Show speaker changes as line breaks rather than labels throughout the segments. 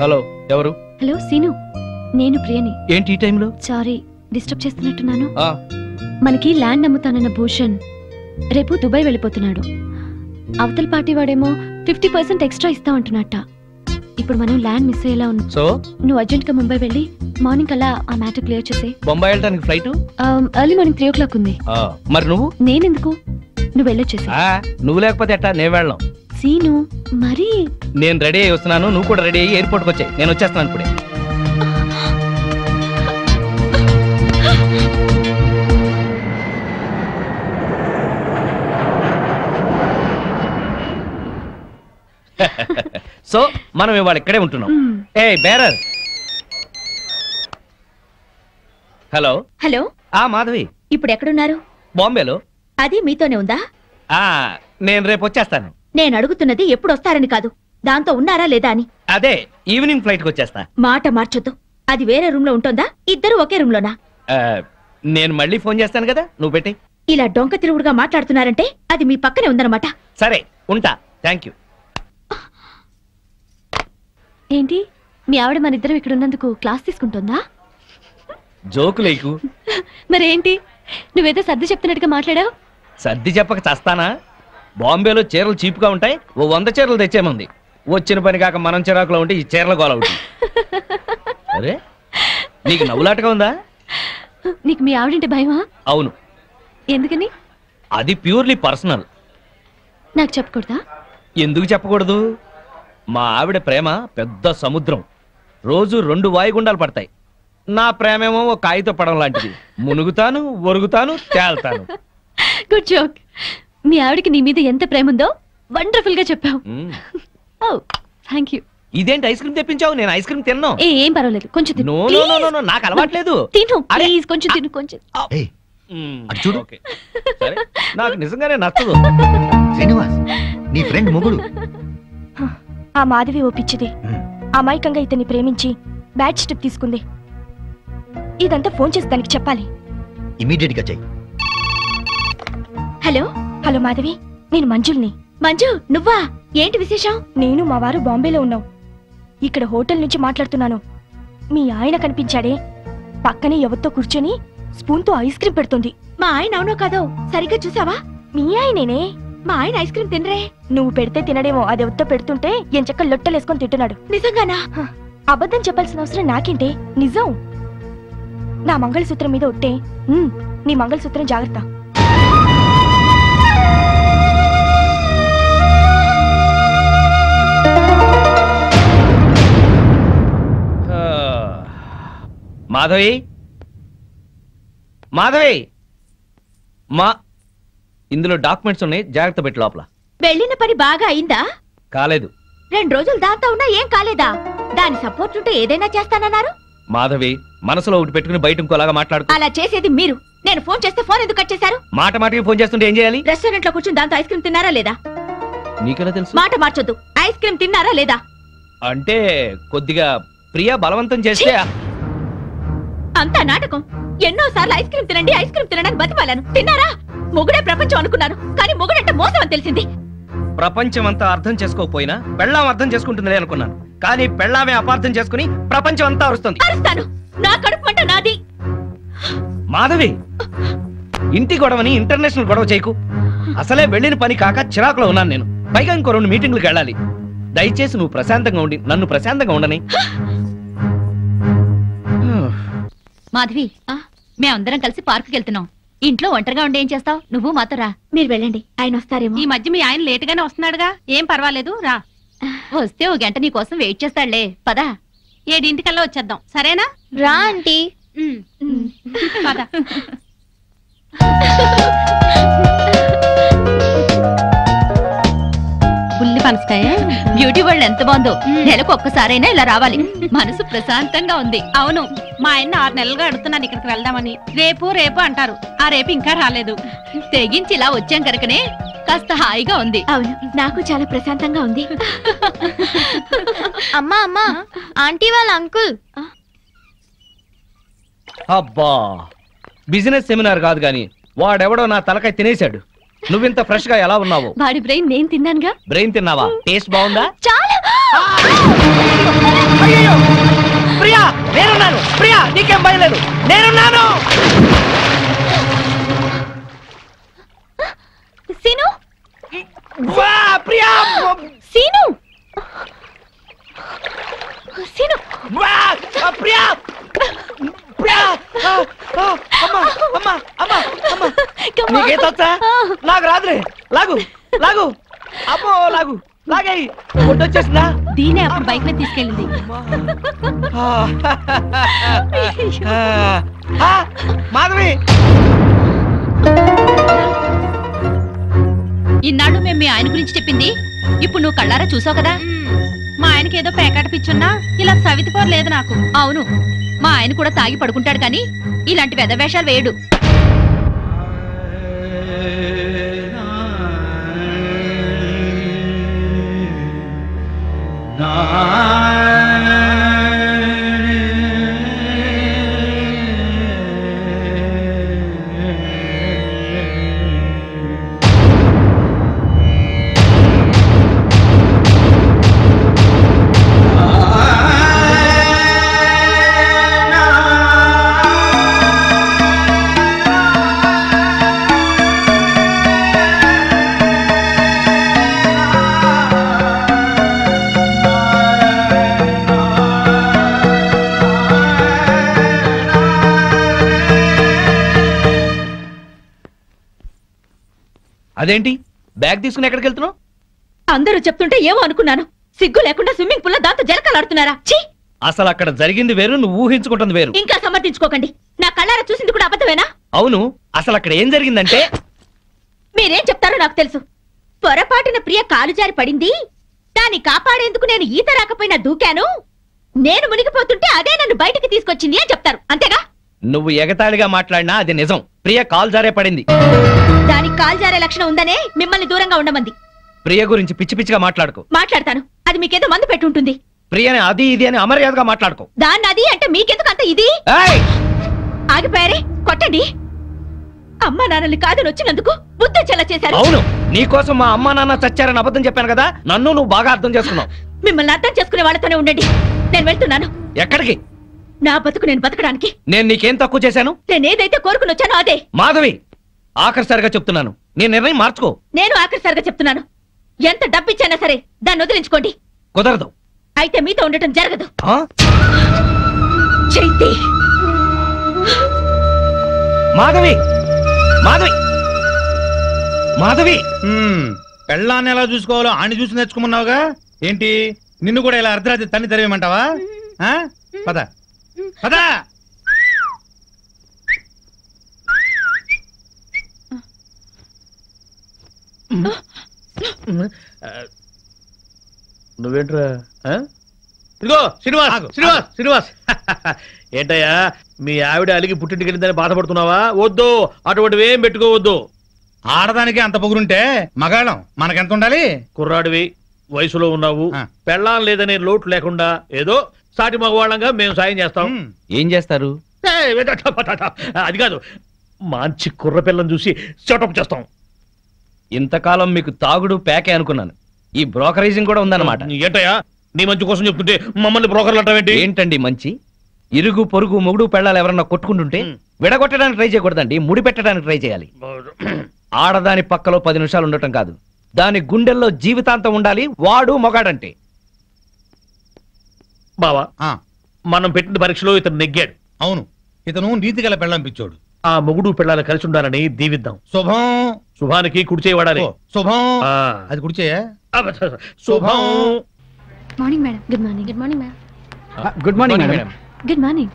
Hello, ఎవరు?
Hello scene, నేను ప్రియని.
ఏంటి ఈ టైంలో?
సారీ డిస్టర్బ్ చేస్తున్నట్టున్నాను. మనకి ల్యాండ్ అమ్ముతానన్న భూషణ్ రేపు దుబాయ్ వెళ్ళిపోతున్నాడు. అవతల పార్టీ వాడేమో 50% ఎక్స్ట్రా ఇస్తా అంటున్నట్ట. ఇప్పుడు మనం ల్యాండ్ మిస్ అయ్యేలా ఉన్నాం.
సో
నువ్వు అర్జెంట్ గా ముంబై వెళ్ళి మార్నింగ్ అలా ఆ మ్యాటర్ క్లియర్ చేసే.
బొంబాయి వెళ్ళడానికి ఫ్లైట్
ఎర్లీ మార్నింగ్ 3 o'clock ఉంది.
మరి నువ్వు?
నేనెందుకు, నువ్వు వెళ్ళొచ్చేసి.
నువ్వు లేకపోతే ఎట్టా, నేను వెళ్ళాం.
సీను మరి
నేను రెడీ అయ్యి వస్తున్నాను, నువ్వు కూడా రెడీ అయ్యి ఎయిర్పోర్ట్కి వచ్చాయి. నేను వచ్చేస్తున్నాను ఇప్పుడే. సో మనం ఇవాళ ఇక్కడే ఉంటున్నాం. ఏ బేరర్. Hello
hello.
మాధవి,
ఇప్పుడు ఎక్కడున్నారు?
బాంబేలో.
అది మీతోనే ఉందా?
నేను రేపు వచ్చేస్తాను.
నేను అడుగుతున్నది ఎప్పుడు వస్తారని కాదు, దాంతో ఉన్నారా లేదా అని.
అదే ఈవినింగ్ ఫ్లైట్ కి వచ్చేస్తా.
మాట మార్చొద్దు. అది వేరే రూమ్ లో ఉంటుందా, ఇద్దరు ఒకే రూమ్ లోనా?
నేను మళ్ళీ ఫోన్ చేస్తాను కదా, నువ్వు పెట్టి.
ఇలా డొంక తిరుగుడుగా మాట్లాడుతున్నారంటే అది మీ పక్కనే ఉందన్నమాట.
సరే ఉంటా, థ్యాంక్ యూ.
ఏంటి మీ ఆవిడ మన ఇద్దరం ఇక్కడ ఉన్నందుకు క్లాస్ తీసుకుంటుందా?
జోకులేకు.
మరేంటి నువ్వేదో సర్ది చెప్తున్నట్టుగా మాట్లాడావు?
సర్ది చెప్పక చస్తానా? బాంబేలో చీరలు చీప్గా ఉంటాయి, 100 చీరలు తెచ్చేమంది. వచ్చిన పని కాక మనం చిరాకులో ఉంటే ఈ చీరల గోల ఒకటి. అరే నీకు నవ్వులాటగా ఉందా?
నీకు మీ ఆవిడంటే భయమా?
అవును.
ఎందుకని?
అది ప్యూర్లీ పర్సనల్.
నాకు చెప్పకూడదా?
ఎందుకు చెప్పకూడదు? మా ఆవిడ ప్రేమ పెద్ద సముద్రం, రోజు 2 వాయుగుండాలు పడతాయి. నా ప్రేమేమో ఒక కాగిత పడం లాంటిది, మునుగుతాను, ఒరుగుతాను, తేల్తాను.
Good joke. మీ ఆవిడకి నీ మీద ఎంత ప్రేమ ఉందో వండర్ఫుల్ గా చెప్పావు. Thank you.
ఇదేంటి ఐస్ క్రీమ్ తెప్పించావు? నేను ఐస్ క్రీమ్ తిన్నాను.
ఏం పర్వాలేదు, కొంచెం తిను.
నో, నాకు అలవాట్లేదు.
తిను ప్లీజ్, కొంచెం తిను. కొంచెం
చూడు. సరే, నాకు నిజంగానే నచ్చదు.
శ్రీనివాస్ నీ ఫ్రెండ్ మొగుడు.
ఆ మాధవి ఓపిచ్చిది. అమాయకంగా ఇతన్ని ప్రేమించి బ్యాడ్ స్టెప్ తీసుకుంది. ఇదంతా ఫోన్ చేసి దానికి చెప్పాలి.
ఇమీడియట్ గా చెయ్యి.
హలో హలో మాధవి, నేను మంజుల్ని.
మంజు నువ్వా? ఏంటి విశేషం?
నేను మా వారు బాంబేలో ఉన్నాం. ఇక్కడ హోటల్ నుంచి మాట్లాడుతున్నాను. మీ ఆయన కనిపించాడే, పక్కనే ఎవరితో కూర్చొని స్పూన్ తో ఐస్ క్రీమ్ పెడుతుంది.
మా ఆయన అవునో కాదో సరిగ్గా చూసావా?
మీ ఆయనేనే.
మా ఆయన ఐస్ క్రీమ్ తినరే.
నువ్వు పెడితే తినడేమో, అది ఎవరితో పెడుతుంటే ఎంచక్క లొట్టలేసుకొని తింటున్నాడు.
నిజంగానా?
అబద్ధం చెప్పాల్సిన అవసరం నాకేంటే, నిజం. నా మంగళసూత్రం మీద ఒట్టే. నీ మంగళసూత్రం జాగ్రత్త.
మాధవి, మాధవి, ఇందులో డాక్యుమెంట్స్ ఉన్నాయి, జాగ్రత్త పెట్టి లోపల.
వెళ్ళిన పని బాగా అయిందా?
కాలేదు.
2 రోజులు దాంతో ఉన్నా ఏం కాలేదా? దాని సపోర్ట్ ఉంటే ఏదైనా చేస్తానన్నారు.
మాధవి, మనసులో ఒకటి పెట్టుకుని బయట ఇంకోలాగా మాట్లాడు.
అలా చేసేది మీరు. నేను ఫోన్ చేస్తే ఫోన్ ఎందుకు కట్ చేశారు?
మాటికి ఫోన్ చేస్తుంటే ఏం చేయాలి?
రెస్టారెంట్ లో కూర్చుని దాంతో ఐస్ క్రీమ్ తిన్నారా లేదా?
నీకెలా తెలుసు?
మాట మార్చొద్దు. ఐస్ క్రీమ్ తిన్నారా లేదా?
అంటే కొద్దిగా ప్రియా బలవంతం చేస్తే.
అంతా నాటకం. ఎన్నోసార్లు ఐస్ క్రీమ్ తినండి, ఐస్ క్రీమ్ తినడానికి బతిమాలను. తిన్నారా? మొగుడే ప్రపంచం అనుకున్నాను, కానీ మొగుడంటే మోసం అని తెలిసింది.
ప్రపంచం అంతా అర్థం చేసుకోకపోయినా పెళ్ళాం అర్థం చేసుకుంటుందిలే అనుకున్నాను, కానీ పెళ్ళామే అపార్థం చేసుకుని ప్రపంచం అంతా అరుస్తుంది.
అరుస్తాను. నా కడుపు మంట నాది.
మాధవి, ఇంటి గొడవని ఇంటర్నేషనల్ గొడవ చేయకు. అసలే వెళ్ళిన పని కాక చిరాకులో ఉన్నాను నేను. పైగా ఇంకో 2 మీటింగ్లకు వెళ్ళాలి. దయచేసి నువ్వు ప్రశాంతంగా ఉండి నన్ను ప్రశాంతంగా ఉండని.
మాధవి, మేమందరం కలిసి పార్కుకి వెళ్తున్నాం. ఇంట్లో ఒంటరిగా ఉండి ఏం చేస్తావు? నువ్వు మాతో రా. మీరు వెళ్ళండి, ఆయన వస్తారేమో.
ఈ మధ్య మీ ఆయన లేటుగానే వస్తున్నాడుగా, ఏం పర్వాలేదు, రా.
వస్తే 1 గంట నీ కోసం వెయిట్ చేస్తాడులే. పదా.
7 వచ్చేద్దాం, సరేనా?
రా ఆంటీ.
పద.
పుల్లి పనసకాయ బ్యూటీ వరల్డ్ ఎంత బాగుందో. నెలకు ఒక్కసారైనా ఇలా రావాలి. మనసు ప్రశాంతంగా ఉంది.
అవును, మా ఆయన 6 నెలలుగా అడుగుతున్నాను ఇక్కడికి వెళ్దామని. రేపు అంటారు. ఆ రేపు ఇంకా రాలేదు.
తెగించి ఇలా వచ్చాం కనుకనే కాస్త హాయిగా ఉంది. అవును, నాకు చాలా ప్రశాంతంగా ఉంది.
అమ్మా ఆంటీ వాళ్ళ అంకుల్.
అబ్బా, బిజినెస్ సెమినార్ కాదు గాని వాడెవడో నా తలకాయ తినేశాడు. నువ్వింత ఫ్రెష్ గా ఎలా ఉన్నావు?
వాడి బ్రెయిన్ నేను తిన్నానుగా.
బ్రెయిన్ తిన్నావా? టేస్ట్ బాగుందా?
చాలా.
అయ్యో ప్రియా, నేనున్నాను. ప్రియా, నీకేం భయం లేదు, నేనున్నాను.
సీను,
వా ప్రియా,
సీను, సీను,
వా ప్రియా, ప్రియా. అమ్మా అమ్మా అమ్మా అమ్మా, నీకేతొచ్చా? నాకు రాదులే. లాగు లాగు, అమ్మో లాగు, లాగాయి. వచ్చేసిందా?
దీనే అప్పుడు బైక్ మీద తీసుకెళ్ళింది.
మాధవి,
ఇన్నాళ్ళు మేము మీ ఆయన గురించి చెప్పింది ఇప్పుడు నువ్వు కళ్ళారా చూసావు కదా. మా ఆయనకి ఏదో పేకాట పిచ్చున్నా ఇలా సవితిపోరు లేదు నాకు. అవును, మా ఆయన కూడా తాగి పడుకుంటాడు కానీ ఇలాంటి వెధవేషాలు వేయడు.
అదేంటి బ్యాగ్ తీసుకుని ఎక్కడికి వెళ్తున్నావు?
అందరూ చెప్తుంటే ఏమో అనుకున్నాను. సిగ్గు లేకుండా స్విమ్మింగ్ పూల్ లో దాంతో జలకాలాడుతున్నారా? ఛీ!
అసలు అక్కడ జరిగింది వేరు, నువ్వు ఊహించుకుంటుంది వేరు.
ఇంకా సమర్థించుకోకండి. నా కళ్ళారా చూసింది కూడా అబద్ధమేనా?
అవును, అసలు అక్కడ ఏం జరిగిందంటే
మీరేం చెప్తారో నాకు తెలుసు. పొరపాటున ప్రియ కాలు జారి పడింది. దాన్ని కాపాడేందుకు నేను ఈత రాకపోయినా దూకాను. నేను మునిగిపోతుంటే అదే నన్ను బయటికి తీసుకొచ్చింది అని చెప్తారు, అంతేగా?
నువ్వు ఎగతాళిగా మాట్లాడినా అది నిజం. ప్రియ కాలు జారే పడింది.
దానికి కాలు జారే లక్షణం ఉందనే మిమ్మల్ని దూరంగా ఉండమంది.
ప్రియ గురించి పిచ్చి పిచ్చిగా మాట్లాడుకో.
మాట్లాడతాను, అది మీకేదో మందు పెట్టుంటుంది.
ప్రియని అది ఇది అని అమర్యాదగా మాట్లాడుకో.
దాన్ని అది అంటే మీకెందుకు అంత ఇది?
ఏయ్!
ఆగిపోయారే, కొట్టండి. అమ్మా నాన్నల్ని కాదని వచ్చినందుకు బుద్ధి చెల్ల చేశారు.
అవును, నీకోసం మా అమ్మా నాన్న చచ్చారని అబద్ధం చెప్పాను కదా, నన్ను నువ్వు బాగా అర్థం చేసుకున్నావు.
మిమ్మల్ని అర్థం చేసుకునే వాళ్ళతోనే ఉండండి. నేను వెళ్తున్నాను.
ఎక్కడికి?
నా బతుకు నేను బతకడానికి.
నేను నీకేం తక్కువ చేశాను?
నేనేదైతే కోరుకుని వచ్చానో అదే.
మాధవి, ఆఖరిసారిగా చెప్తున్నాను, నీ నిర్ణయం మార్చుకో.
నేను ఆఖరిసారిగా చెప్తున్నాను, ఎంత డబ్బిచ్చానా సరే దాన్ని వదిలించుకోండి.
కుదరదు.
అయితే మీతో ఉండటం జరగదు.
ఆ?
చైతి,
మాధవి, మాధవి, మాధవి.
పెళ్ళాన్ని ఎలా చూసుకోవాలో ఆని చూసి నేర్చుకోమన్నావుగా. ఏంటి నిన్ను కూడా ఇలా అర్ధరాత్రి తన్ని తెరవేయమంటావా? పద పద.
నువ్వేంట్రా? ఇదిగో శ్రీనివాస్, శ్రీనివాస్, శ్రీనివాస్. ఏంటయ్యా, మీ ఆవిడ అలిగి పుట్టింటికి వెళ్ళిందని బాధపడుతున్నావా? వద్దు, అటువంటివి ఏం పెట్టుకోవద్దు.
ఆడదానికి అంత పొగురుంటే మగాళ్ళం మనకెంత ఉండాలి?
కుర్రాడివి, వయసులో ఉన్నావు, పెళ్ళాం లేదనే లోటు లేకుండా ఏదో సాటి మగవాళ్ళంగా మేము సాయం చేస్తాం.
ఏం చేస్తారు?
అది కాదు, మంచి కుర్ర పిల్లని చూసి సెటప్ చేస్తాం.
ఇంతకాలం మీకు తాగుడు ప్యాకే అనుకున్నాను, ఈ బ్రోకరేజింగ్ కూడా ఉందన్నమాట.
ఏంటయ్యా, నీ మంచి కోసం చెప్తుంటే మమ్మల్ని బ్రోకర్లు అంటావేంటి?
ఏంటండి మంచి? ఇరుగు పొరుగు మొగుడు పెళ్ళాలు ఎవరన్నా కొట్టుకుంటుంటే విడగొట్టడానికి ట్రై చేయకూడదండి, ముడి పెట్టడానికి ట్రై చేయాలి. ఆడదాని పక్కలో 10 నిమిషాలు ఉండటం కాదు, దాని గుండెల్లో జీవితాంతం ఉండాలి. వాడు మొగాడంటే.
బావా, మనం పెట్టిన పరీక్షలో ఇతను నెగ్గాడు.
అవును, ఇతను నీతి గల పెళ్ళం పిచ్చోడు.
ఆ మొగుడు పిల్లలు కలిసి ఉండాలని దీవిద్దాం.
శుభం.
శుభానికి కుడి చేయి వాడాలి.
శుభం. అది కుడిచేయ.
శుభం.
Morning madam. Good morning. Good morning madam.
Good morning madam.
Good morning.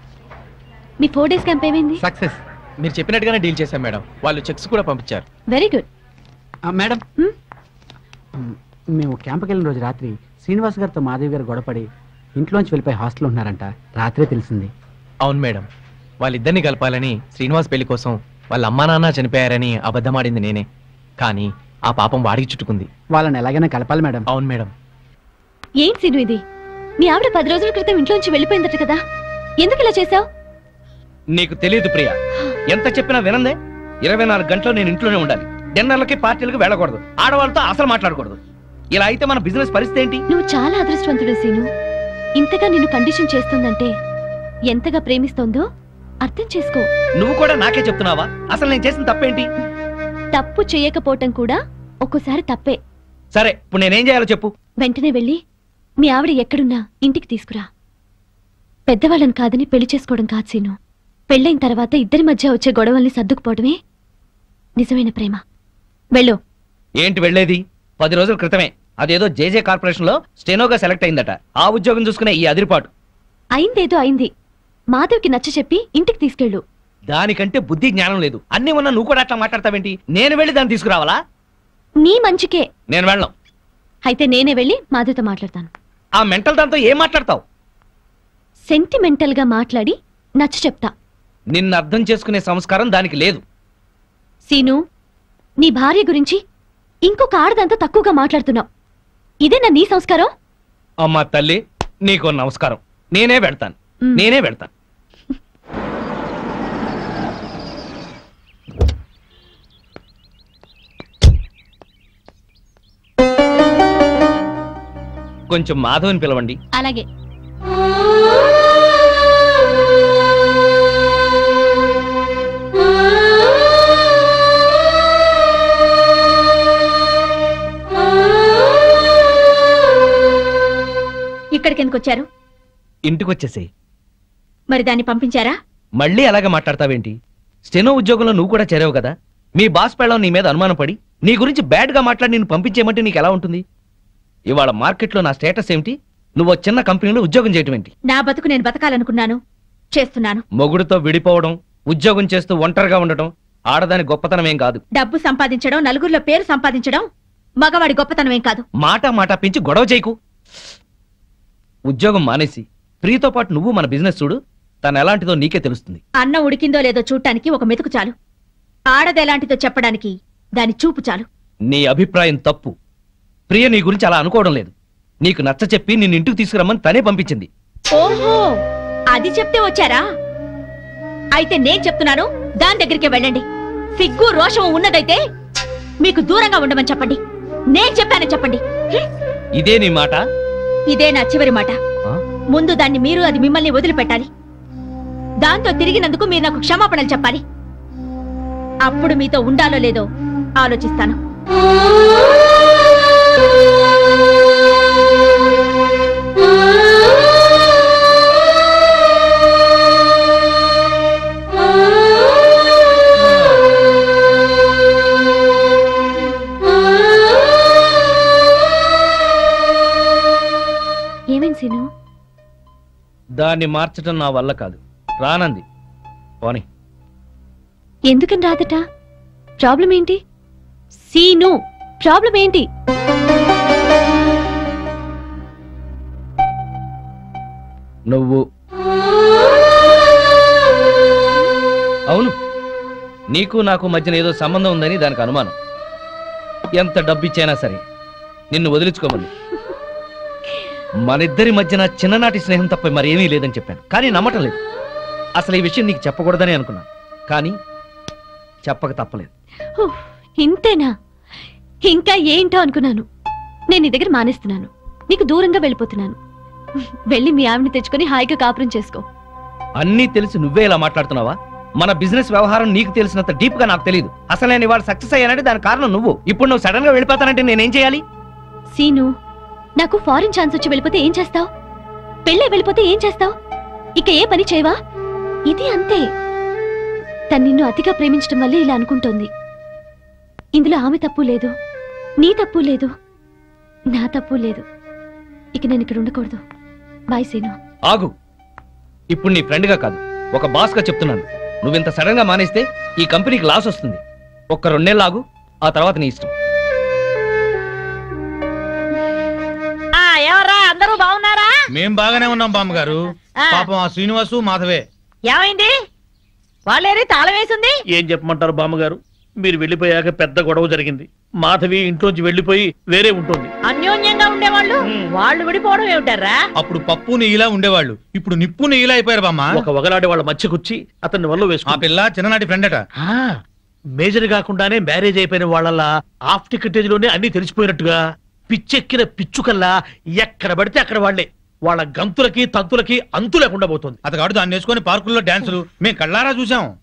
మీ 4 డేస్ క్యాంప్ ఏమైంది?
సక్సెస్. మీరు చెప్పినట్టుగానే డీల్ చేశాం మేడం. వాళ్ళు చెక్స్ కూడా పంపించారు.
Very good.
మేడం, మేము క్యాంప్కి వెళ్ళిన రోజు రాత్రి శ్రీనివాస్ గారితో మాధవి గారు గొడవపడి ఇంట్లోంచి వెళ్ళిపోయి హాస్టల్ ఉన్నారంట. రాత్రే తెలిసింది.
అవును మేడం, వాళ్ళిద్దరిని కలపాలని శ్రీనివాస్ పెళ్లి కోసం వాళ్ళ అమ్మా నాన్న చనిపోయారని అబద్ధమాడింది నేనే. కానీ ఆ పాపం వాడికి చుట్టుకుంది.
వాళ్ళని ఎలాగైనా కలపాలి మేడం.
అవును మేడం.
ఏం సీను ఇది? మీ ఆవిడ 10 రోజుల క్రితం ఇంట్లోంచి వెళ్ళిపోయిందట కదా, ఎందుకు ఇలా చేసావు?
నీకు తెలియదు ప్రియా, ఎంత చెప్పినా వినందే. 24 గంటలు నేను ఇంట్లోనే ఉండాలి. డిన్నర్లకి పార్టీలకి వెళ్ళకూడదు, ఆడవాళ్ళతో అసలు మాట్లాడకూడదు. ఇలా అయితే మన బిజినెస్ పరిస్థితి ఏంటి?
నువ్వు చాలా అదృష్టవంతుడు సీను. ఇంతగా నిన్ను కండిషన్ చేస్తుందంటే ఎంతగా ప్రేమిస్తోందో అర్థం చేసుకో.
నువ్వు కూడా నాకే చెప్తున్నావా? అసలు నేను చేసిన తప్పేంటి?
తప్పు చేయకపోవటం కూడా ఒక్కోసారి తప్పే.
సరే, ఇప్పుడు నేనేం చేయాలో చెప్పు.
వెంటనే వెళ్ళి మీ ఆవిడ ఎక్కడున్నా ఇంటికి తీసుకురా. పెద్దవాళ్ళని కాదని పెళ్లి చేసుకోవడం కాదు సీను. పెళ్ళైన తర్వాత ఇద్దరి మధ్య వచ్చే గొడవల్ని సర్దుకుపోవడమే నిజమైన ప్రేమ. వెళ్ళు.
ఏంటి వెళ్ళేది? 10 రోజుల క్రితమే అదేదో జేజే కార్పొరేషన్ లో స్టెనోగా సెలెక్ట్ అయిందట. ఆ ఉద్యోగం చూసుకునే ఈ అదిరిపాటు.
అయిందేదో అయింది. మాధవ్కి నచ్చ చెప్పి ఇంటికి తీసుకెళ్ళు.
దానికంటే బుద్ధి జ్ఞానం లేదు. అన్ని ఉన్నా నువ్వు కూడా అట్లా మాట్లాడతావేంటి? నేను వెళ్ళి దాన్ని తీసుకురావాలా?
నీ మంచికే.
నేను వెళ్ళను.
అయితే నేనే వెళ్ళి మాధవ్తో మాట్లాడతాను.
ఆ మెంటల్ దాంతో ఏం మాట్లాడతావు?
సెంటిమెంటల్ గా మాట్లాడి నచ్చ చెప్తా.
నిన్ను అర్థం చేసుకునే సంస్కారం దానికి లేదు.
సీను, నీ భార్య గురించి ఇంకొక ఆడదాంతో తక్కువగా మాట్లాడుతున్నావు. ఇదేనా నీ సంస్కారం?
అమ్మా తల్లి, నీకు నమస్కారం. నేనే వెళ్తాను. కొంచెం మాధవ్ని పిలవండి.
అలాగే.
ఇక్కడికి ఎందుకు వచ్చారు?
ఇంటికి వచ్చేసేయ్.
మరి దాన్ని పంపించారా?
మళ్ళీ అలాగే మాట్లాడతావేంటి? స్టెనో ఉద్యోగంలో నువ్వు కూడా చేరావు కదా. మీ బాస్ పెళ్ళం నీ మీద అనుమానం పడి నీ గురించి బ్యాడ్ గా మాట్లాడి నేను పంపించేయమంటే నీకు ఎలా ఉంటుంది? ఇవాళ మార్కెట్లో నా స్టేటస్ ఏమిటి? నువ్వు చిన్న కంపెనీలో ఉద్యోగం చేయటం ఏంటి?
నా బతుకు నేను బతకాలనుకున్నాను, చేస్తున్నాను.
మొగుడుతో విడిపోవడం, ఉద్యోగం చేస్తూ ఒంటరిగా ఉండటం ఆడదాని గొప్పతనం ఏం కాదు.
డబ్బు సంపాదించడం, నలుగురిలో పేరు సంపాదించడం మగవాడి గొప్పతనం ఏం కాదు.
మాట పెంచి గొడవ చేయకు. ఉద్యోగం మానేసి ప్రియతో పాటు నువ్వు మన బిజినెస్ చూడు. తను ఎలాంటిదో నీకే తెలుస్తుంది.
అన్నం ఉడికిందో లేదో చూడటానికి ఒక మెతుకు చాలు. ఆడదెలాంటిదో చెప్పడానికి దాని చూపు చాలు.
నీ అభిప్రాయం తప్పు. ప్రియ నీ గురించి అలా అనుకోవడం లేదు. నీకు నచ్చ చెప్పి నిన్ను ఇంటికి తీసుకురమ్మని తనే పంపించింది.
ఓహో, అది చెప్తే వచ్చారా? అయితే నేను చెప్తున్నాను, దాని దగ్గరికే వెళ్ళండి. సిగ్గు రోషం ఉన్నదైతే మీకు దూరంగా ఉండమని చెప్పండి. నేను చెప్పానని చెప్పండి.
ఇదే నీ మాట?
ఇదే నా చివరి మాట. ముందు దాన్ని మీరు, అది మిమ్మల్ని వదిలిపెట్టాలి. దాంతో తిరిగినందుకు మీరు నాకు క్షమాపణలు చెప్పాలి. అప్పుడు మీతో ఉండాలో లేదో ఆలోచిస్తాను.
ఏమైంది సీను?
దాన్ని మార్చడం నా వల్ల కాదు. రానంది. పోనీ.
ఎందుకని రాదట? ప్రాబ్లం ఏంటి? సీను, ప్రాబ్లం ఏంటి?
నువ్వు. అవును, నీకు నాకు మధ్యన ఏదో సంబంధం ఉందని దానికి అనుమానం. ఎంత డబ్బిచ్చైనా సరే నిన్ను వదిలించుకోమని. మనిద్దరి మధ్యన చిన్ననాటి స్నేహం తప్ప మరేమీ లేదని చెప్పాను, కానీ నమ్మటం లేదు. అసలు ఈ విషయం నీకు చెప్పకూడదని అనుకున్నాను, కానీ చెప్పక తప్పలేదు.
ఇంతేనా? ఇంకా ఏంటో అనుకున్నాను. నేను నీ దగ్గర మానేస్తున్నాను, నీకు దూరంగా వెళ్ళిపోతున్నాను. వెళ్ళి మీ ఆవిడని తెచ్చుకొని హాయిగా కాపురం చేసుకో.
అన్నీ తెలిసి నువ్వే ఇలా మాట్లాడుతున్నావా? మన బిజినెస్ వ్యవహారం నీకు తెలిసినంత డీప్ గా నాకు తెలియదు. అసలు నేను ఇవాళ సక్సెస్ అయ్యానంటే దాని కారణం నువ్వు. ఇప్పుడు నువ్వు సడన్ గా వెళ్ళిపోతానంటే నేనేం చేయాలి?
సీను, నాకు ఫారిన్ ఛాన్స్ వచ్చి వెళ్ళిపోతే ఏం చేస్తావు? పెళ్ళే వెళ్ళిపోతే ఏం చేస్తావు? ఇక ఏ పని చేయవా? ఇది అంతే. తను నిన్ను అతిగా ప్రేమించడం వల్లే ఇలా అనుకుంటోంది. ఇందులో ఆమె తప్పు లేదు, నీ తప్పు లేదు, నా తప్పు లేదు. ఇక నేను ఇక్కడ ఉండకూడదు. బాయ్ సీను.
ఆగు. ఇప్పుడు నీ ఫ్రెండ్ గా కాదు, ఒక బాస్ గా చెప్తున్నాను. నువ్వింత సడన్ గా మానేస్తే ఈ కంపెనీకి లాస్ వస్తుంది. ఒక్క 2 నెలలు ఆగు, ఆ తర్వాత నీ ఇష్టం.
ఎవరా, అందరూ బాగున్నారా?
మేం బాగానే ఉన్నాం బామ్మగారు. పాపం ఆ శ్రీనివాసు మాధవే
ఏమైంది? వాళ్ళేరి తాళం వేసింది.
ఏం చెప్పమంటారు బామ్మగారు? మీరు వెళ్ళిపోయాక పెద్ద గొడవ జరిగింది. మాధవి ఇంట్లోంచి వెళ్ళిపోయి వేరే ఉంటుంది.
అన్యోన్యంగా ఉండేవాళ్ళు వాళ్ళు విడిపోవడం ఏమిటారా?
అప్పుడు పప్పు నెయ్యిలా ఉండేవాళ్ళు, ఇప్పుడు నిప్పు నెయ్యిలా అయిపోయారు బామ్మ.
ఒక వగలాడే వాళ్ళ మధ్యకొచ్చి అతన్ని వల్ల
ఆ
వేసుకుని
పిల్ల చిన్ననాటి ఫ్రెండ్ అట.
మేజర్ కాకుండానే మ్యారేజ్ అయిపోయిన వాళ్ళ హాఫ్ టికెటేజ్ లోనే అన్ని తెలిసిపోయినట్టుగా పిచ్చెక్కిన పిచ్చుకల్లా ఎక్కడ పడితే అక్కడ వాళ్లే వాళ్ళ గంతులకి తంతులకి అంతు లేకుండా పోతుంది.
అతగాడు దాన్ని వేసుకొని పార్కుల్లో డాన్సులు మేము కళ్ళారా చూసాం.